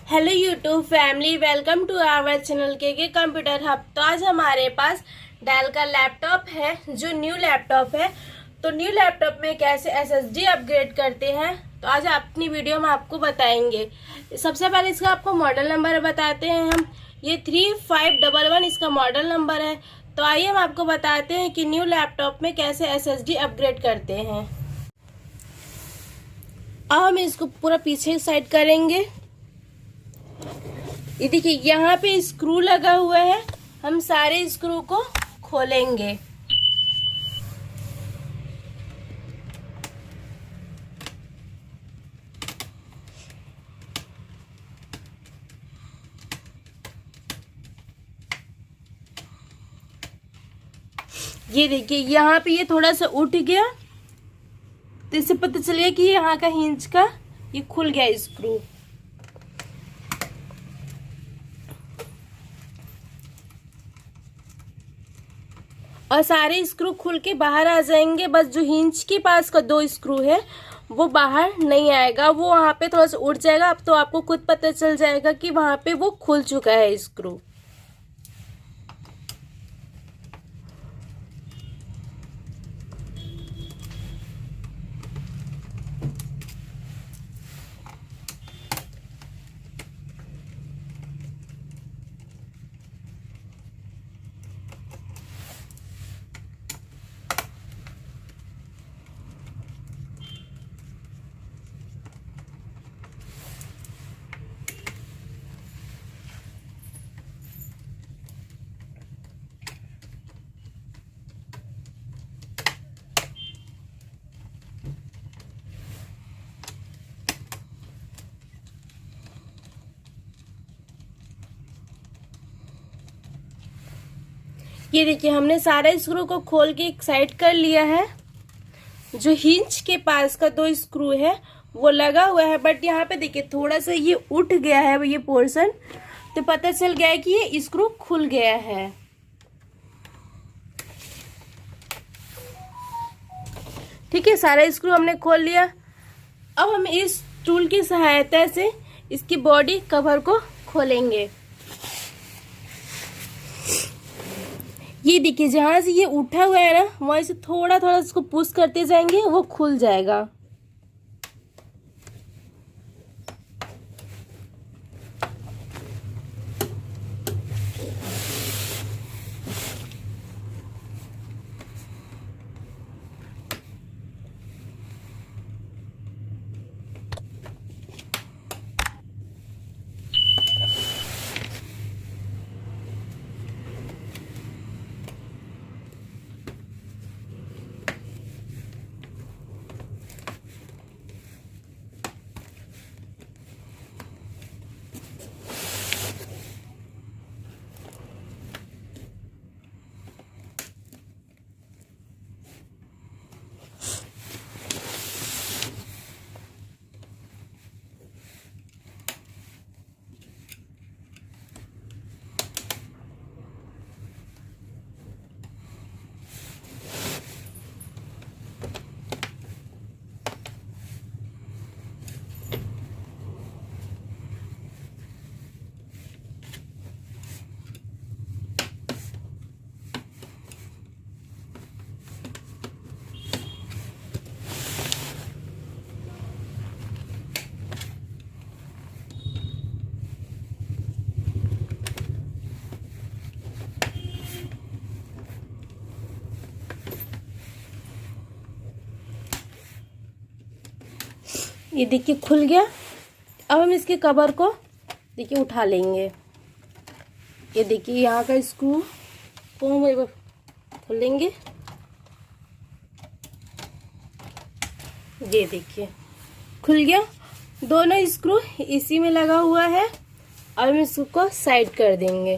Hello YouTube family, welcome to our channel के computer hub. तो आज हमारे पास डेल का लैपटॉप है जो न्यू लैपटॉप है। तो न्यू लैपटॉप में कैसे एसएसडी अपग्रेड करते हैं तो आज अपनी वीडियो में आपको बताएंगे। सबसे पहले इसका आपको मॉडल नंबर बताते हैं हम। ये 3511 इसका मॉडल नंबर है। तो आइए हम आपको बताते हैं कि न्यू लैपटॉप में कैसे एसएसडी अपग्रेड करते हैं। अब हम इसको पूरा पीछे साइड करेंगे। ये देखिए यहाँ पे स्क्रू लगा हुआ है, हम सारे स्क्रू को खोलेंगे। ये देखिए यहाँ पे ये थोड़ा सा उठ गया, तो इससे पता चलिए कि यहाँ का हिंज का ये खुल गया स्क्रू। और सारे स्क्रू खुल के बाहर आ जाएंगे। बस जो हिंज के पास का 2 स्क्रू है वो बाहर नहीं आएगा, वो वहां पे थोड़ा सा उठ जाएगा। अब तो आपको खुद पता चल जाएगा कि वहां पे वो खुल चुका है स्क्रू। ये देखिए हमने सारे स्क्रू को खोल के एक साइड कर लिया है। जो हिंज के पास का 2 स्क्रू है वो लगा हुआ है, बट यहाँ पे देखिए थोड़ा सा ये उठ गया है ये पोर्शन, तो पता चल गया है कि ये स्क्रू खुल गया है। ठीक है, सारा स्क्रू हमने खोल लिया। अब हम इस टूल की सहायता से इसकी बॉडी कवर को खोलेंगे। ये देखिए जहां से ये उठा हुआ है ना, वहां से थोड़ा थोड़ा इसको पुश करते जाएंगे, वो खुल जाएगा। ये देखिए खुल गया। अब हम इसके कवर को देखिए उठा लेंगे। ये देखिए यहाँ का स्क्रू को हम खोलेंगे। ये देखिए खुल गया, दोनों स्क्रू इसी में लगा हुआ है। और हम इसको साइड कर देंगे।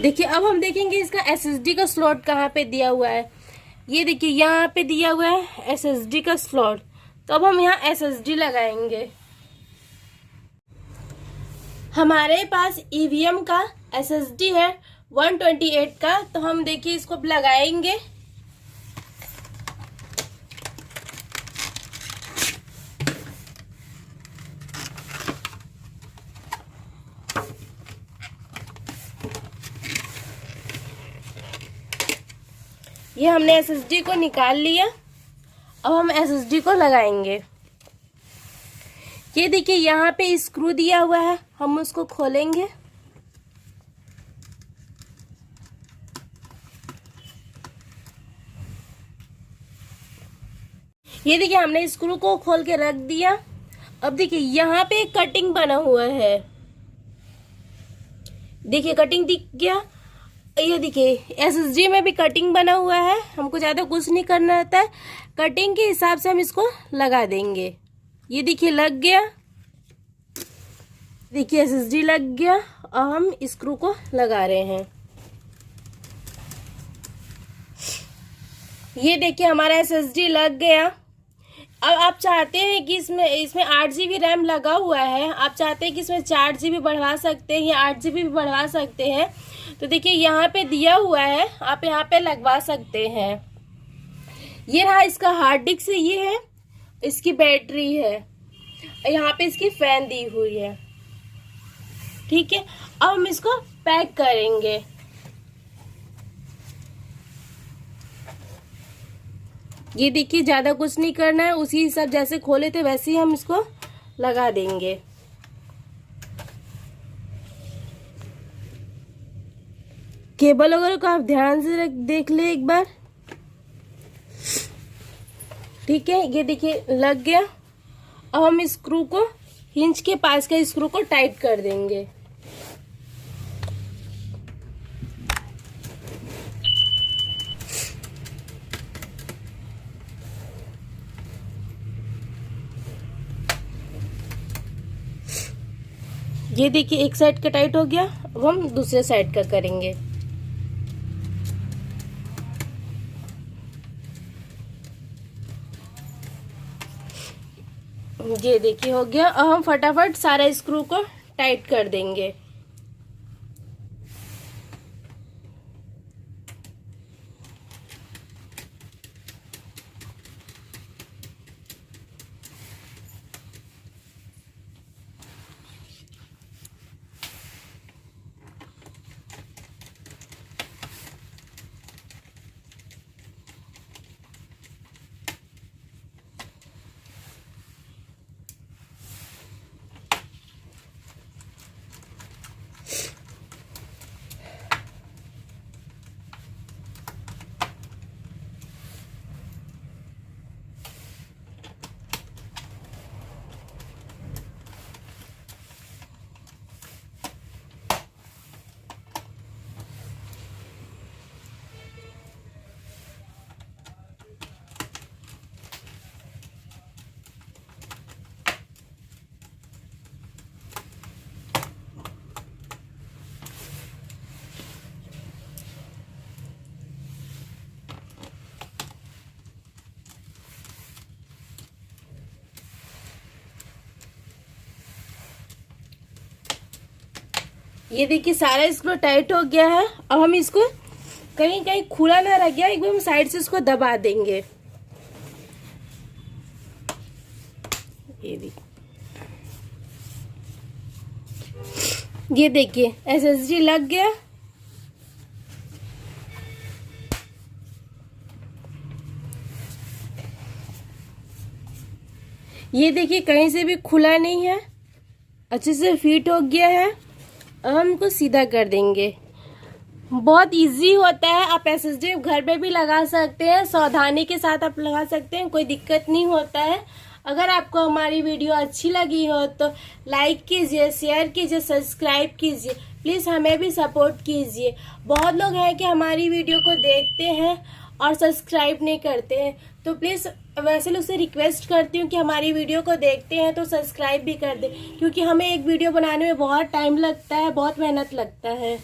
देखिए अब हम देखेंगे इसका एसएसडी का स्लॉट कहाँ पे दिया हुआ है। ये देखिए यहाँ पे दिया हुआ है एसएसडी का स्लॉट, तो अब हम यहाँ एसएसडी लगाएंगे। हमारे पास ईवीएम का एसएसडी है 128 का, तो हम देखिए इसको लगाएंगे। ये हमने एसएसडी को निकाल लिया। अब हम एसएसडी को लगाएंगे। ये देखिए यहाँ पे स्क्रू दिया हुआ है, हम उसको खोलेंगे। ये देखिए हमने स्क्रू को खोल के रख दिया। अब देखिए यहाँ पे एक कटिंग बना हुआ है, देखिए कटिंग दिख गया। ये देखिए एसएसडी में भी कटिंग बना हुआ है, हमको ज़्यादा कुछ नहीं करना रहता है, कटिंग के हिसाब से हम इसको लगा देंगे। ये देखिए लग गया, देखिए एसएसडी लग गया। अब हम स्क्रू को लगा रहे हैं। ये देखिए हमारा एसएसडी लग गया। अब आप चाहते हैं कि इसमें 8 GB रैम लगा हुआ है, आप चाहते हैं कि इसमें 4 GB बढ़वा सकते हैं या 8 GB भी बढ़वा सकते हैं। तो देखिए यहाँ पे दिया हुआ है, आप यहाँ पे लगवा सकते हैं। ये रहा इसका हार्ड डिस्क, ये है इसकी बैटरी है, यहाँ पे इसकी फैन दी हुई है। ठीक है, अब हम इसको पैक करेंगे। ये देखिए ज़्यादा कुछ नहीं करना है, उसी हिसाब जैसे खोले थे वैसे ही हम इसको लगा देंगे। केबल वगैरह को आप ध्यान से देख ले एक बार। ठीक है, ये देखिए लग गया। अब हम स्क्रू को, हिंज के पास का स्क्रू को टाइट कर देंगे। ये देखिए एक साइड का टाइट हो गया। अब हम दूसरे साइड का करेंगे। ये देखिए हो गया। अब हम फटाफट सारा स्क्रू को टाइट कर देंगे। ये देखिए सारा स्क्रू टाइट हो गया है। अब हम इसको कहीं कहीं खुला ना रह गया, एक बार हम साइड से इसको दबा देंगे। ये देखिए एसएसडी लग गया। ये देखिए कहीं से भी खुला नहीं है, अच्छे से फिट हो गया है। अब हम इसको सीधा कर देंगे। बहुत इजी होता है, आप एसएसडी घर पे भी लगा सकते हैं, सावधानी के साथ आप लगा सकते हैं, कोई दिक्कत नहीं होता है। अगर आपको हमारी वीडियो अच्छी लगी हो तो लाइक कीजिए, शेयर कीजिए, सब्सक्राइब कीजिए, प्लीज़ हमें भी सपोर्ट कीजिए। बहुत लोग हैं कि हमारी वीडियो को देखते हैं और सब्सक्राइब नहीं करते हैं, तो प्लीज़ वैसे लोग से रिक्वेस्ट करती हूँ कि हमारी वीडियो को देखते हैं तो सब्सक्राइब भी कर दें, क्योंकि हमें एक वीडियो बनाने में बहुत टाइम लगता है, बहुत मेहनत लगता है।